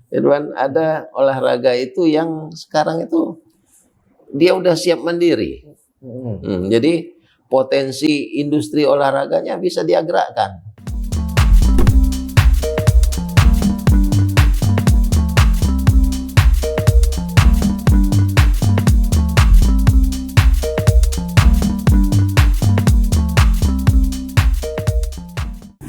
Ridwan, ada olahraga itu yang sekarang itu dia udah siap mandiri. Jadi potensi industri olahraganya bisa dia gerakkan.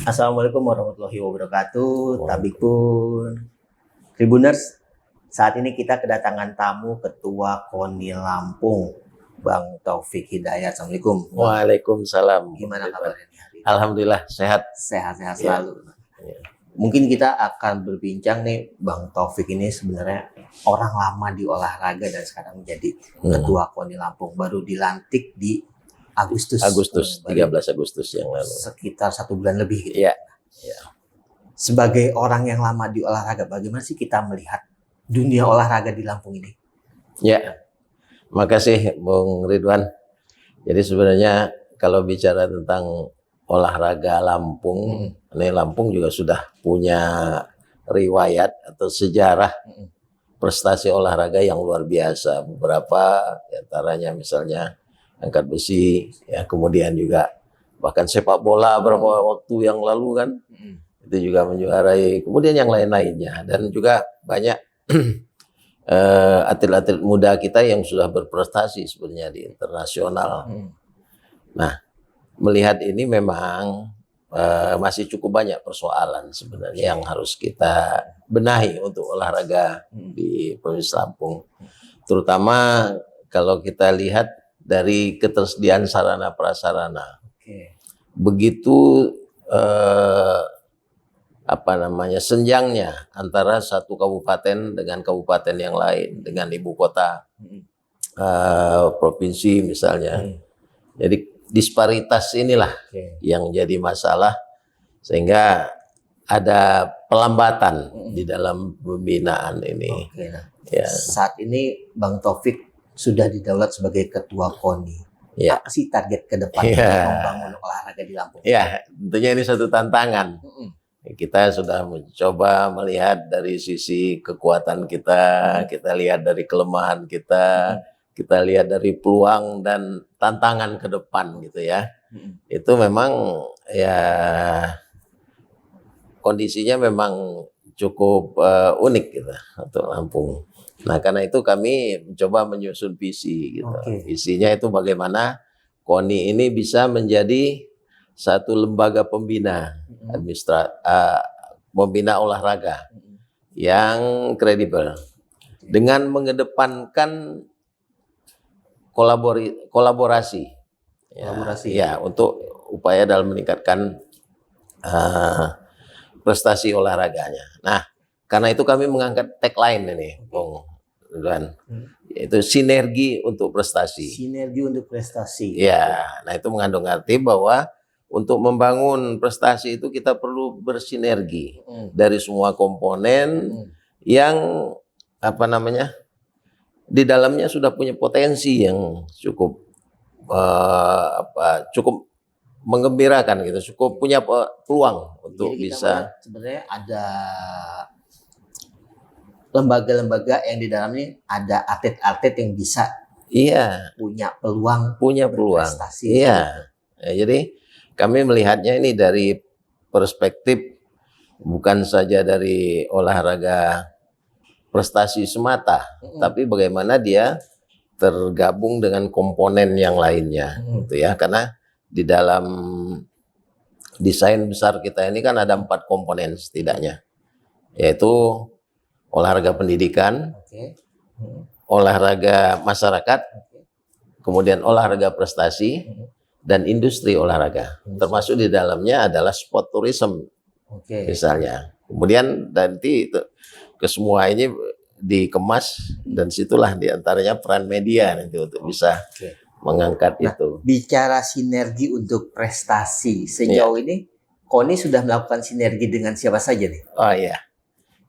Assalamualaikum warahmatullahi wabarakatuh. Tabikun, Tribuners, saat ini kita kedatangan tamu Ketua KONI Lampung, Bang Taufik Hidayat. Assalamualaikum. Waalaikumsalam. Gimana kabarnya hari ini? Alhamdulillah sehat. Sehat-sehat selalu. Mungkin kita akan berbincang nih, Bang Taufik ini sebenarnya orang lama di olahraga dan sekarang menjadi Ketua KONI Lampung. Baru dilantik di Agustus 13 Agustus yang lalu. Sekitar 1 bulan lebih gitu. Ya. Sebagai orang yang lama di olahraga, bagaimana sih kita melihat dunia olahraga di Lampung ini? Ya, makasih Bung Ridwan. Jadi sebenarnya kalau bicara tentang olahraga Lampung, ini Lampung juga sudah punya riwayat atau sejarah prestasi olahraga yang luar biasa. Beberapa diantaranya misalnya angkat besi, ya, kemudian juga bahkan sepak bola beberapa waktu yang lalu kan, itu juga menjuarai, kemudian yang lain-lainnya, dan juga banyak atlet-atlet muda kita yang sudah berprestasi sebenarnya di internasional. Nah, melihat ini memang masih cukup banyak persoalan sebenarnya yang harus kita benahi untuk olahraga di Provinsi Lampung, terutama kalau kita lihat dari ketersediaan sarana prasarana. Begitu senjangnya antara satu kabupaten dengan kabupaten yang lain, dengan ibu kota provinsi misalnya. Jadi disparitas inilah yang jadi masalah, sehingga ada pelambatan di dalam pembinaan ini. Ya. Saat ini Bang Taufik sudah didaulat sebagai Ketua KONI. Apa sih target ke depan membangun olahraga di Lampung? Ya, tentunya ini satu tantangan. Kita sudah mencoba melihat dari sisi kekuatan kita, kita lihat dari kelemahan kita, kita lihat dari peluang dan tantangan ke depan gitu ya. Itu memang ya kondisinya memang cukup unik gitu untuk Lampung. Nah, karena itu kami mencoba menyusun visi gitu. Visinya itu bagaimana KONI ini bisa menjadi satu lembaga pembina pembina olahraga yang kredibel dengan mengedepankan kolaborasi. Ya, untuk upaya dalam meningkatkan prestasi olahraganya. Nah, karena itu kami mengangkat tagline ini, Bung Ridwan, yaitu sinergi untuk prestasi. Sinergi untuk prestasi. Ya, nah itu mengandung arti bahwa untuk membangun prestasi itu kita perlu bersinergi dari semua komponen yang di dalamnya sudah punya potensi yang cukup cukup menggembirakan gitu, cukup punya peluang untuk jadi bisa. Sebenarnya ada lembaga-lembaga yang di dalamnya ada atlet-atlet yang bisa punya peluang berprestasi. Iya. Ya, jadi kami melihatnya ini dari perspektif bukan saja dari olahraga prestasi semata, tapi bagaimana dia tergabung dengan komponen yang lainnya, gitu ya. Karena di dalam desain besar kita ini kan ada 4 komponen setidaknya, yaitu olahraga pendidikan, olahraga masyarakat, kemudian olahraga prestasi, dan industri olahraga. Termasuk di dalamnya adalah sport tourism, misalnya. Kemudian nanti ke semua ini dikemas, dan situlah diantaranya peran media nanti untuk bisa mengangkat itu. Bicara sinergi untuk prestasi, sejauh ini KONI sudah melakukan sinergi dengan siapa saja nih? Oh iya.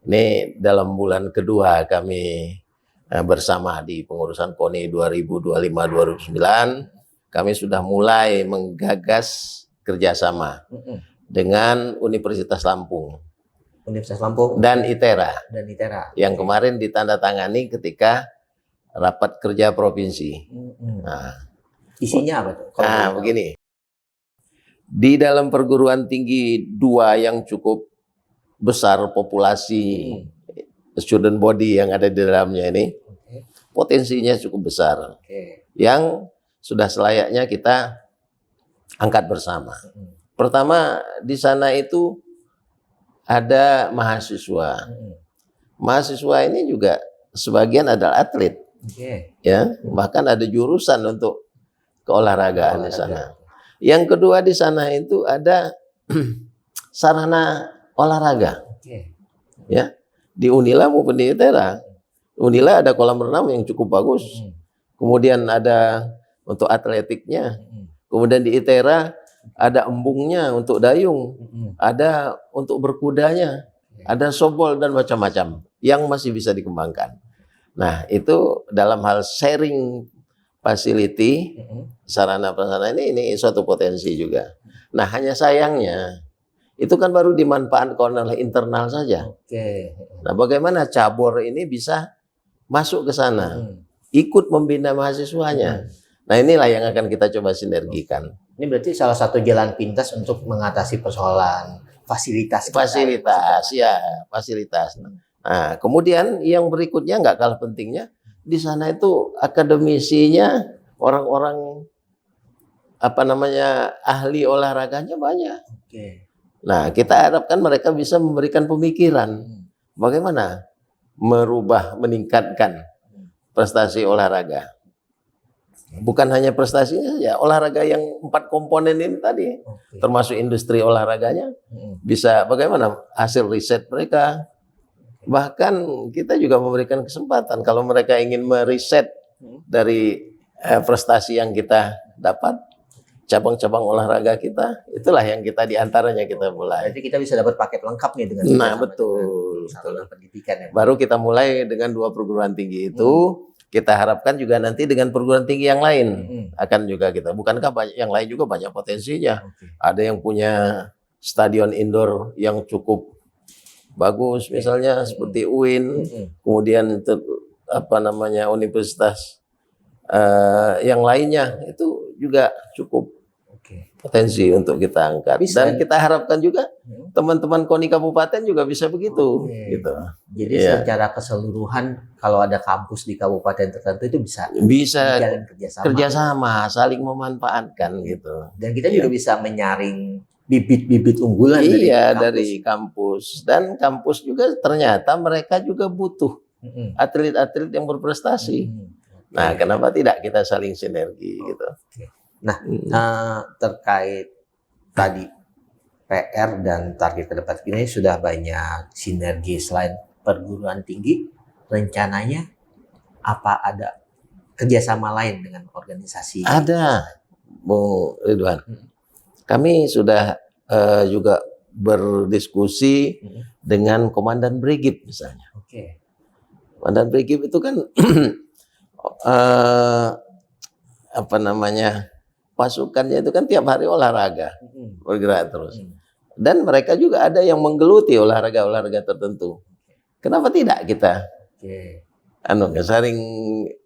Ini dalam bulan kedua kami bersama di pengurusan KONI 2025-2009, kami sudah mulai menggagas kerjasama dengan Universitas Lampung. Universitas Lampung dan ITERA dan ITERA. yang kemarin ditandatangani ketika rapat kerja provinsi. Nah, isinya apa tuh? Kalau boleh tahu? begini. Di dalam perguruan tinggi 2 yang cukup besar populasi student body yang ada di dalamnya ini, Oke. potensinya cukup besar. Oke. Yang sudah selayaknya kita angkat bersama. Pertama, di sana itu ada mahasiswa. Mahasiswa ini juga sebagian adalah atlet, Oke. ya. Bahkan ada jurusan untuk keolahragaan di sana. Olahraga. Yang kedua di sana itu ada sarana olahraga, Oke. ya. Di Unila maupun di ITERA. Unila ada kolam renang yang cukup bagus. Kemudian ada untuk atletiknya. Kemudian di ITERA ada embungnya untuk dayung, ada untuk berkudanya, ada softball dan macam-macam yang masih bisa dikembangkan. Nah, itu dalam hal sharing facility, sarana prasarana ini suatu potensi juga. Nah, hanya sayangnya itu kan baru dimanfaatkan oleh internal saja. Oke. Nah, bagaimana cabur ini bisa masuk ke sana, ikut membina mahasiswanya. Nah, inilah yang akan kita coba sinergikan. Ini berarti salah satu jalan pintas untuk mengatasi persoalan fasilitas. Fasilitas. Nah, kemudian yang berikutnya nggak kalah pentingnya, di sana itu akademisinya, orang-orang ahli olahraganya banyak. Oke. Nah, kita harapkan mereka bisa memberikan pemikiran bagaimana meningkatkan prestasi olahraga. Bukan hanya prestasinya saja, olahraga yang 4 komponen ini tadi, termasuk industri olahraganya, bisa bagaimana hasil riset mereka. Bahkan kita juga memberikan kesempatan kalau mereka ingin meriset dari prestasi yang kita dapat, cabang-cabang olahraga kita, itulah yang kita diantaranya kita mulai. Jadi kita bisa dapat paket lengkap nih dengan betul. saluran pendidikan ya. Baru kita mulai dengan 2 perguruan tinggi itu, kita harapkan juga nanti dengan perguruan tinggi yang lain akan juga kita. Bukankah yang lain juga banyak potensinya? Ada yang punya stadion indoor yang cukup bagus, misalnya seperti UIN, kemudian universitas yang lainnya itu juga cukup potensi untuk kita angkat. Dan kita harapkan juga teman-teman KONI kabupaten juga bisa begitu. Gitu. Jadi secara keseluruhan kalau ada kampus di kabupaten tertentu itu bisa jalan kerjasama, saling memanfaatkan gitu. Dan kita juga bisa menyaring bibit-bibit unggulan dari kampus. Dan kampus juga ternyata mereka juga butuh atlet-atlet yang berprestasi. Nah, kenapa tidak kita saling sinergi gitu. Nah, terkait tadi PR dan target ke depan ini sudah banyak sinergi selain perguruan tinggi. Rencananya apa ada kerjasama lain dengan organisasi? Ada, Bung Ridwan. Kami sudah juga berdiskusi dengan Komandan Brigif misalnya. Komandan Brigif itu kan pasukannya itu kan tiap hari olahraga, bergerak terus. Dan mereka juga ada yang menggeluti olahraga-olahraga tertentu. Kenapa tidak kita saling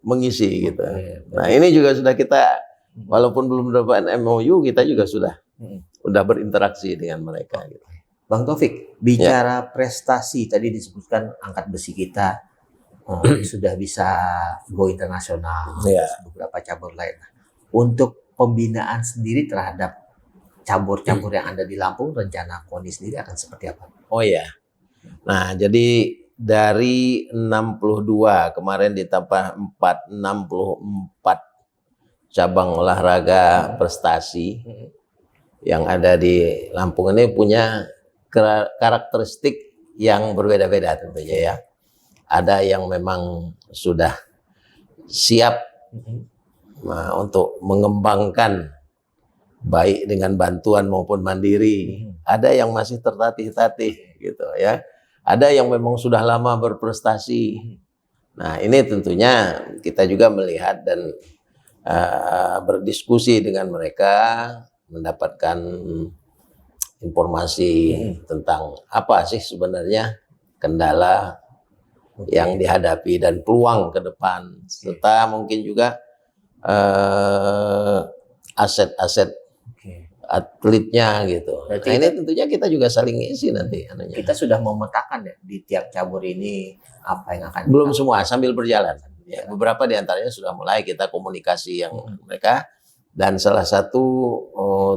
mengisi gitu. Nah, ini juga sudah kita, walaupun belum dapat MOU, kita juga sudah berinteraksi dengan mereka gitu. Bang Taufik, bicara prestasi tadi disebutkan angkat besi kita sudah bisa go internasional, beberapa cabur lain. Untuk pembinaan sendiri terhadap cabur-cabur yang ada di Lampung, rencana KONI sendiri akan seperti apa? Oh ya, nah jadi dari 62 kemarin ditambah 64 cabang olahraga prestasi yang ada di Lampung ini punya karakteristik yang berbeda-beda tentunya ya. Ada yang memang sudah siap untuk mengembangkan baik dengan bantuan maupun mandiri. Ada yang masih tertatih-tatih gitu ya. Ada yang memang sudah lama berprestasi. Nah, ini tentunya kita juga melihat dan berdiskusi dengan mereka, mendapatkan informasi tentang apa sih sebenarnya kendala yang dihadapi dan peluang ke depan, serta mungkin juga aset-aset atletnya gitu. Berarti Nah ini tentunya kita juga saling isi nanti anunya. kita sudah memetakan ya di tiap cabur ini apa yang akan Belum semua, sambil berjalan. Ya, beberapa di antaranya sudah mulai kita komunikasi yang mereka, dan salah satu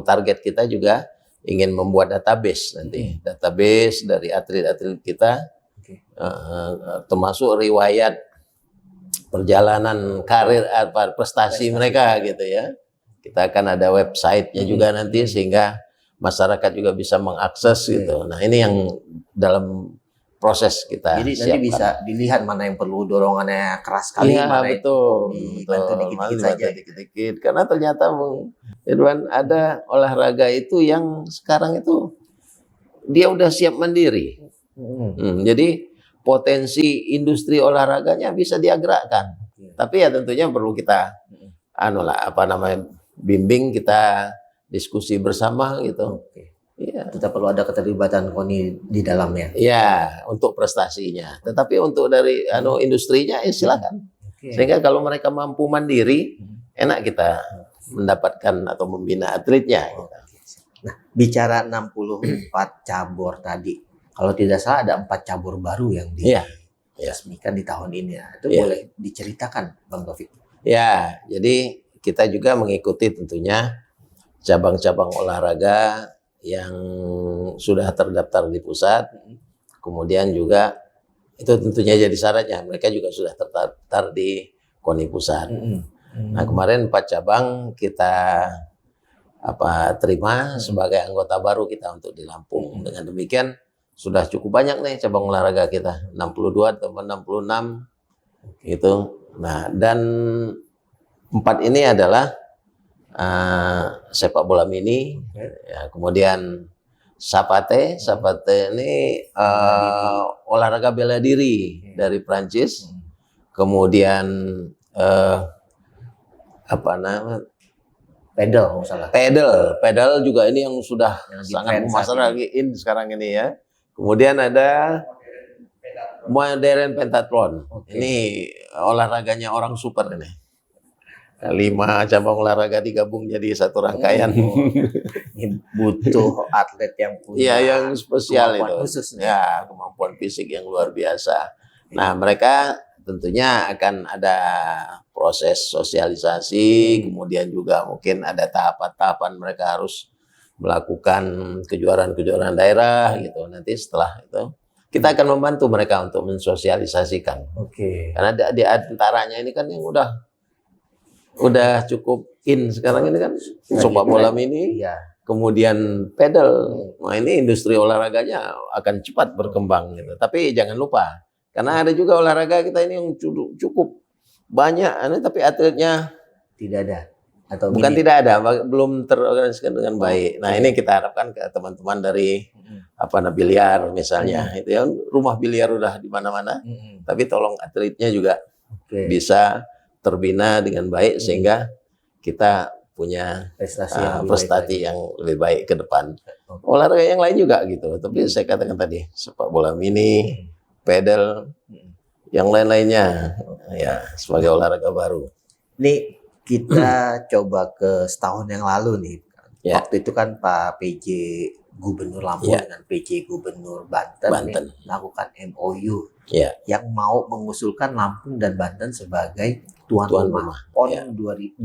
target kita juga ingin membuat database nanti, database dari atlet-atlet kita, termasuk riwayat perjalanan karir prestasi mereka gitu ya. Kita akan ada websitenya juga nanti sehingga masyarakat juga bisa mengakses gitu. Nah ini yang dalam proses kita. Jadi siapkan. nanti bisa dilihat mana yang perlu dorongannya keras sekali, Iya, mana betul, dibantu dikit-dikit saja. dikit-dikit. Karena ternyata Bung Ridwan, ada olahraga itu yang sekarang itu dia udah siap mandiri. Jadi potensi industri olahraganya bisa digerakkan. Tapi ya tentunya perlu kita bimbing, kita diskusi bersama gitu. Iya. Kita perlu ada keterlibatan KONI di dalamnya. Ya, untuk prestasinya. Tetapi untuk dari industrinya ya silakan. Sehingga kalau mereka mampu mandiri, enak kita mendapatkan atau membina atletnya. Nah, bicara 64 cabur tadi, kalau tidak salah ada 4 cabur baru yang diresmikan di tahun ini. Itu boleh diceritakan, Bang Taufik? Ya, jadi kita juga mengikuti tentunya cabang-cabang olahraga yang sudah terdaftar di pusat, kemudian juga itu tentunya jadi syaratnya mereka juga sudah terdaftar di KONI pusat. Nah kemarin 4 cabang kita terima sebagai anggota baru kita untuk di Lampung. Dengan demikian sudah cukup banyak nih cabang olahraga kita, 62 atau 66 gitu. Nah dan 4 ini adalah sepak bola mini, ya, kemudian sapate ini olahraga bela diri dari Prancis, kemudian pedal juga ini yang sudah sangat masalah lagi sekarang ini ya. Kemudian ada modern pentathlon, ini olahraganya orang super ini. 5 cabang olahraga digabung jadi satu rangkaian. Ini butuh atlet yang punya yang spesial itu. Khusus, ya, kemampuan fisik yang luar biasa. Nah, mereka tentunya akan ada proses sosialisasi, kemudian juga mungkin ada tahapan-tahapan mereka harus melakukan kejuaraan-kejuaraan daerah gitu. Nanti setelah itu kita akan membantu mereka untuk mensosialisasikan. Karena di antaranya ini kan yang udah cukup in sekarang ini kan sepak bola mini, kemudian pedal. Nah ini industri olahraganya akan cepat berkembang gitu. Tapi jangan lupa, karena ada juga olahraga kita ini yang cukup banyak, tapi atletnya tidak ada. Atau bukan tidak ada, belum terorganisasikan dengan baik. Nah ini kita harapkan ke teman-teman dari biliar misalnya, itu yang rumah biliar udah di mana-mana, tapi tolong atletnya juga bisa terbina dengan baik sehingga kita punya prestasi yang lebih baik ke depan. Olahraga yang lain juga gitu. Tapi saya katakan tadi sepak bola mini, pedal, yang lain-lainnya ya sebagai olahraga baru. Ini kita coba ke setahun yang lalu nih. Waktu itu kan Pak PJ Gubernur Lampung dengan PJ Gubernur Banten melakukan MOU yang mau mengusulkan Lampung dan Banten sebagai tuan rumah PON 2032.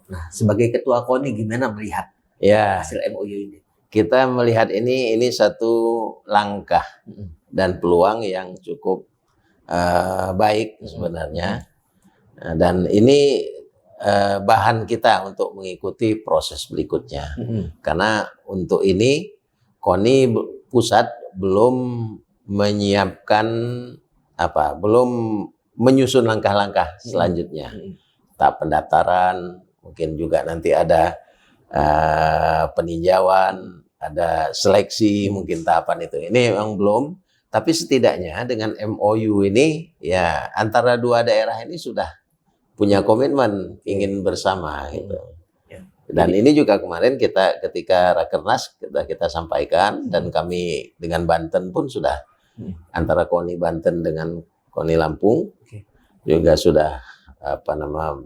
Nah, sebagai ketua KONI gimana melihat hasil MOU ini? Kita melihat ini satu langkah dan peluang yang cukup baik sebenarnya. Dan ini bahan kita untuk mengikuti proses berikutnya. Karena untuk ini KONI pusat belum menyiapkan belum menyusun langkah-langkah selanjutnya. Tahap pendaftaran, mungkin juga nanti ada peninjauan, ada seleksi, mungkin tahapan itu. Ini memang belum, tapi setidaknya dengan MOU ini ya antara dua daerah ini sudah punya komitmen ingin bersama gitu. Dan ini juga kemarin kita ketika Rakernas kita sampaikan, dan kami dengan Banten pun sudah antara KONI Banten dengan KONI Lampung juga sudah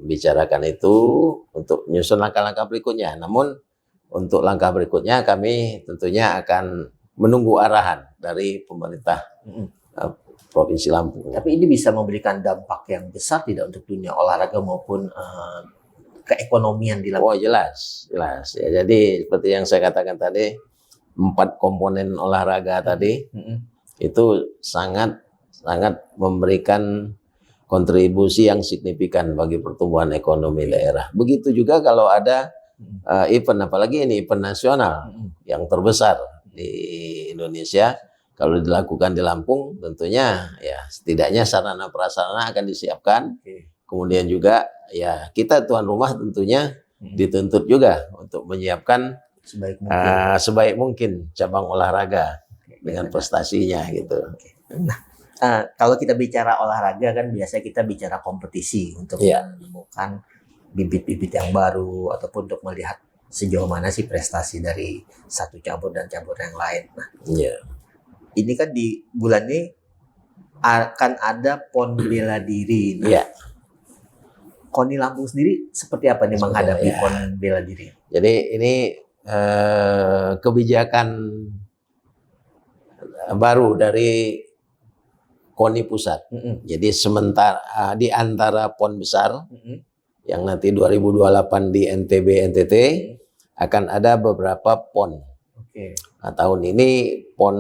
bicarakan itu untuk menyusun langkah-langkah berikutnya. Namun untuk langkah berikutnya kami tentunya akan menunggu arahan dari pemerintah Provinsi Lampung. Tapi ini bisa memberikan dampak yang besar tidak untuk dunia olahraga maupun keekonomian di Lampung? Oh, jelas. Ya, jadi seperti yang saya katakan tadi, 4 komponen olahraga tadi itu sangat memberikan kontribusi yang signifikan bagi pertumbuhan ekonomi daerah. Begitu juga kalau ada event, apalagi ini event nasional yang terbesar di Indonesia, kalau dilakukan di Lampung, tentunya ya setidaknya sarana prasarana akan disiapkan. Kemudian juga ya kita tuan rumah tentunya dituntut juga untuk menyiapkan sebaik mungkin cabang olahraga dengan prestasinya gitu. Nah, kalau kita bicara olahraga kan biasanya kita bicara kompetisi untuk menemukan bibit-bibit yang baru ataupun untuk melihat sejauh mana sih prestasi dari satu cabur dan cabur yang lain. Nah, ini kan di bulan ini akan ada PON bela diri. Nah, KONI Lampung sendiri seperti apa nih menghadapi PON bela diri? Jadi ini kebijakan baru dari KONI Pusat. Jadi sementara di antara PON besar yang nanti 2028 di NTB NTT akan ada beberapa PON. Nah, tahun ini PON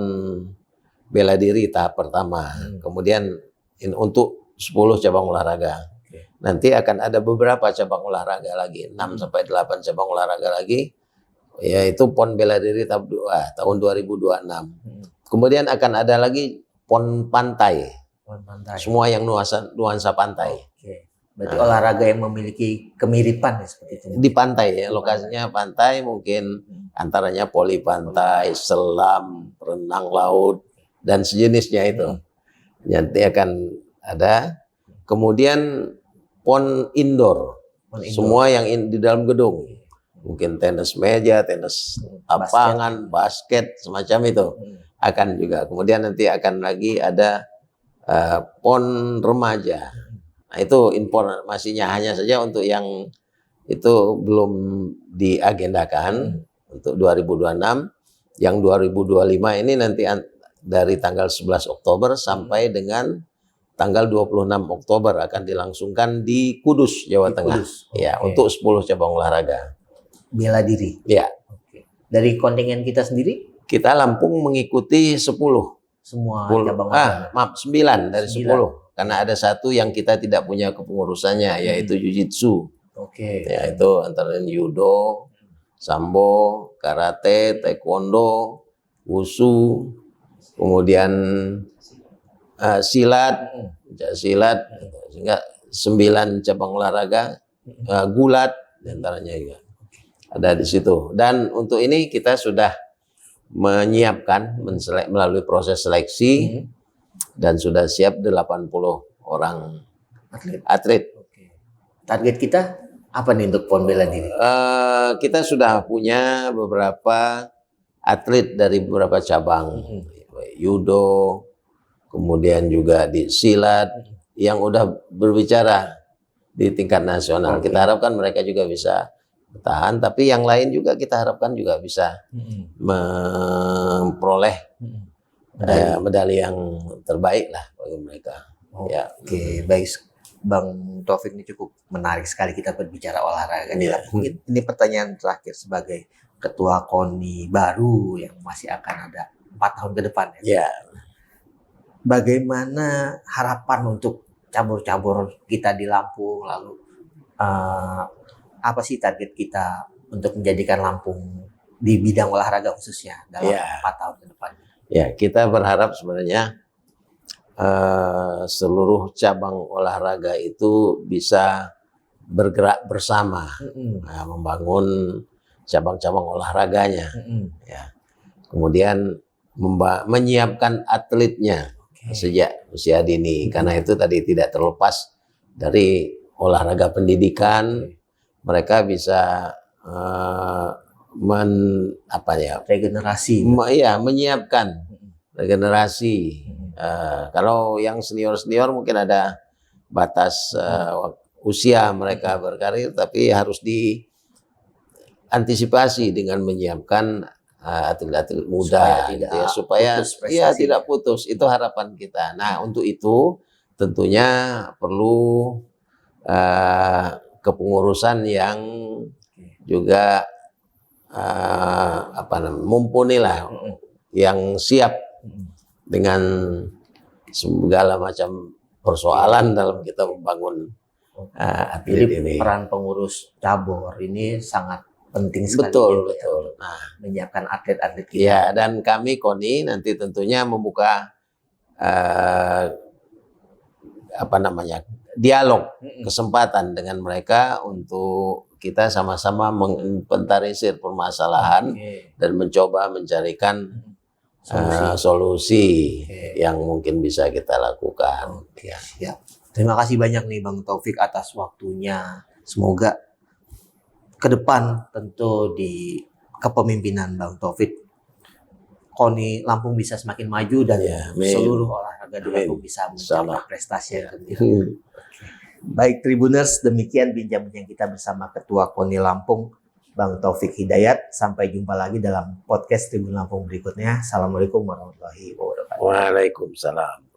bela diri tahap pertama. Kemudian untuk 10 cabang olahraga. Nanti akan ada beberapa cabang olahraga lagi, 6-8 cabang olahraga lagi, yaitu PON bela diri tahap 2 tahun 2026. Kemudian akan ada lagi PON pantai. Semua yang nuansa pantai. Berarti olahraga yang memiliki kemiripan ya, seperti itu. Di pantai ya, lokasinya pantai, mungkin antaranya poli pantai, selam, renang laut, dan sejenisnya itu. Nanti akan ada. Kemudian PON indoor. Semua yang di dalam gedung. Mungkin tenis meja, tenis lapangan, basket, semacam itu. Akan juga. Kemudian nanti akan lagi ada PON remaja. Nah, itu informasinya hanya saja untuk yang itu belum diagendakan untuk 2026. Yang 2025 ini nanti dari tanggal 11 Oktober sampai dengan tanggal 26 Oktober akan dilangsungkan di Kudus, Jawa Tengah. Ya, untuk 10 cabang olahraga. Bela diri. Ya. Dari kontingen kita sendiri? Kita Lampung mengikuti 10. Semua cabang olahraga. 9 dari 10. Karena ada satu yang kita tidak punya kepengurusannya, yaitu Jiu-Jitsu. Ya, itu antara judo, sambo, karate, taekwondo, wushu, kemudian silat, sehingga 9 cabang olahraga, gulat diantaranya juga ada di situ. Dan untuk ini kita sudah menyiapkan melalui proses seleksi dan sudah siap 80 orang atlet. Target kita apa nih untuk PON bela diri? Kita sudah punya beberapa atlet dari beberapa cabang, judo, kemudian juga di silat yang udah berbicara di tingkat nasional. Kita harapkan mereka juga bisa bertahan, tapi yang lain juga kita harapkan juga bisa memperoleh medali yang terbaik lah bagi mereka. Baik, Bang Taufik, ini cukup menarik sekali kita berbicara olahraga. Ini pertanyaan terakhir sebagai ketua KONI baru yang masih akan ada 4 tahun ke depan. Bagaimana harapan untuk cabur-cabur kita di Lampung, lalu apa sih target kita untuk menjadikan Lampung di bidang olahraga khususnya dalam 4 tahun ke depan? Ya, kita berharap sebenarnya seluruh cabang olahraga itu bisa bergerak bersama, membangun cabang-cabang olahraganya, kemudian menyiapkan atletnya sejak usia dini, karena itu tadi tidak terlepas dari olahraga pendidikan. Mereka bisa regenerasi. Menyiapkan regenerasi. Kalau yang senior mungkin ada batas usia mereka berkarir, tapi harus diantisipasi dengan menyiapkan atlet-atlet muda supaya tidak putus. Itu harapan kita. Nah, untuk itu tentunya perlu kepengurusan yang juga mumpuni lah, yang siap dengan segala macam persoalan dalam kita membangun atlet ini. Peran pengurus cabur ini sangat penting sekali. Betul. Nah, menyiapkan atlet-atlet kita. Ya, dan kami KONI nanti tentunya membuka dialog, kesempatan dengan mereka untuk kita sama-sama menginventarisir permasalahan dan mencoba mencarikan solusi yang mungkin bisa kita lakukan. Ya. Terima kasih banyak nih Bang Taufik atas waktunya. Semoga ke depan tentu di kepemimpinan Bang Taufik, KONI Lampung bisa semakin maju dan seluruh olahraga di Lampung bisa mencapai prestasi yang tinggi. Baik Tribuners, demikian bincang-bincang kita bersama Ketua KONI Lampung, Bang Taufik Hidayat. Sampai jumpa lagi dalam podcast Tribun Lampung berikutnya. Assalamualaikum warahmatullahi wabarakatuh. Waalaikumsalam.